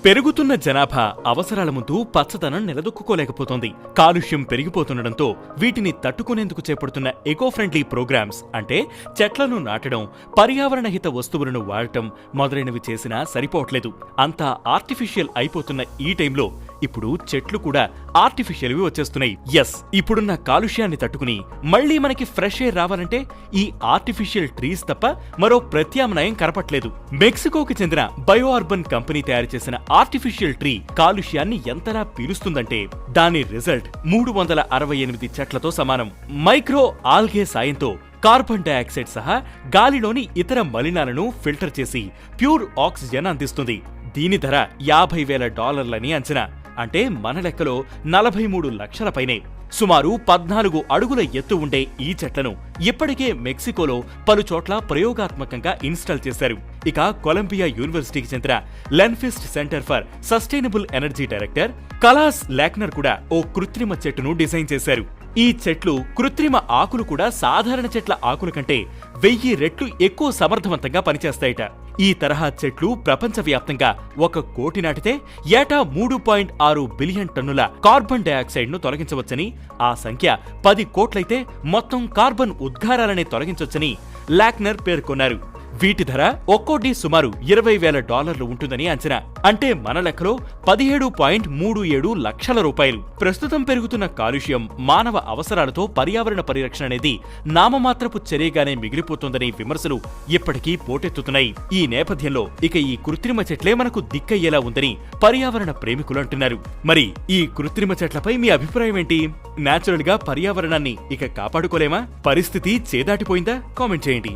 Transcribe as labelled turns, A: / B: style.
A: పెరుగుతున్న జనాభా అవసరాల ముందు పచ్చదనం నిలదొక్కుకోలేకపోతోంది. కాలుష్యం పెరిగిపోతుండటంతో వీటిని తట్టుకునేందుకు చేపడుతున్న ఎకో ఫ్రెండ్లీ ప్రోగ్రామ్స్ అంటే చెట్లను నాటడం, పర్యావరణహిత వస్తువులను వాడటం మొదలైనవి చేసినా సరిపోవట్లేదు. అంతా ఆర్టిఫిషియల్ అయిపోతున్న ఈ టైంలో ఇప్పుడు చెట్లు కూడా ఆర్టిఫిషియల్వి వచ్చేస్తున్నాయి. ఇప్పుడున్న కాలుష్యాన్ని తట్టుకుని మళ్లీ మనకి ఫ్రెష్ ఎయిర్ రావాలంటే ఈ ఆర్టిఫిషియల్ ట్రీస్ తప్ప మరో ప్రత్యామ్నాయం కనపట్లేదు. మెక్సికోకి చెందిన బయో అర్బన్ కంపెనీ తయారు చేసిన ఆర్టిఫిషియల్ ట్రీ కాలుష్యాన్ని ఎంతలా పీలుస్తుందంటే దాని రిజల్ట్ 368 చెట్లతో సమానం. మైక్రో ఆల్గే సాయంతో కార్బన్ డయాక్సైడ్ సహా గాలిలోని ఇతర మలినాలను ఫిల్టర్ చేసి ప్యూర్ ఆక్సిజన్ అందిస్తుంది. దీని ధర $50,000 అంచనా. అంటే మన లెక్కలో 43 లక్షల పైనే. సుమారు 14 అడుగుల ఎత్తు ఉండే ఈ చెట్లను ఇప్పటికే మెక్సికోలో పలుచోట్ల ప్రయోగాత్మకంగా ఇన్స్టాల్ చేశారు. ఇక కొలంబియా యూనివర్సిటీకి చెందిన Lenfest centre for sustainable energy director Klaus Lackner కూడా ఓ కృత్రిమ చెట్టును డిజైన్ చేశారు. ఈ చెట్లు కృత్రిమ ఆకులు కూడా సాధారణ చెట్ల ఆకుల కంటే 1000 రెట్లు ఎక్కువ సమర్థవంతంగా పనిచేస్తాయట. ఈ తరహా చెట్లు ప్రపంచవ్యాప్తంగా 1 కోటి నాటితే ఏటా 3.6 బిలియన్ టన్నుల కార్బన్ డయాక్సైడ్ ను తొలగించవచ్చని, ఆ సంఖ్య 10 కోట్లయితే మొత్తం కార్బన్ ఉద్గారాలనే తొలగించొచ్చని లాక్నర్ పేర్కొన్నారు. వీటి ధర ఒక్కోటి సుమారు $20,000 ఉంటుందని అంచనా. అంటే మన లెక్కలో 17.37 లక్షల రూపాయలు. ప్రస్తుతం పెరుగుతున్న కాలుష్యం, మానవ అవసరాలతో పర్యావరణ పరిరక్షణ అనేది నామమాత్రపు చర్యగానే మిగిలిపోతోందనే విమర్శలు ఇప్పటికీ పోటెత్తుతున్నాయి. ఈ నేపథ్యంలో ఇక ఈ కృత్రిమ చెట్లే మనకు దిక్కయ్యేలా ఉందని పర్యావరణ ప్రేమికులు అంటున్నారు. మరి ఈ కృత్రిమ చెట్లపై మీ అభిప్రాయం ఏంటి? నేచురల్ గా పర్యావరణాన్ని ఇక కాపాడుకోలేమా? పరిస్థితి చేదాటిపోయిందా? కామెంట్ చేయండి.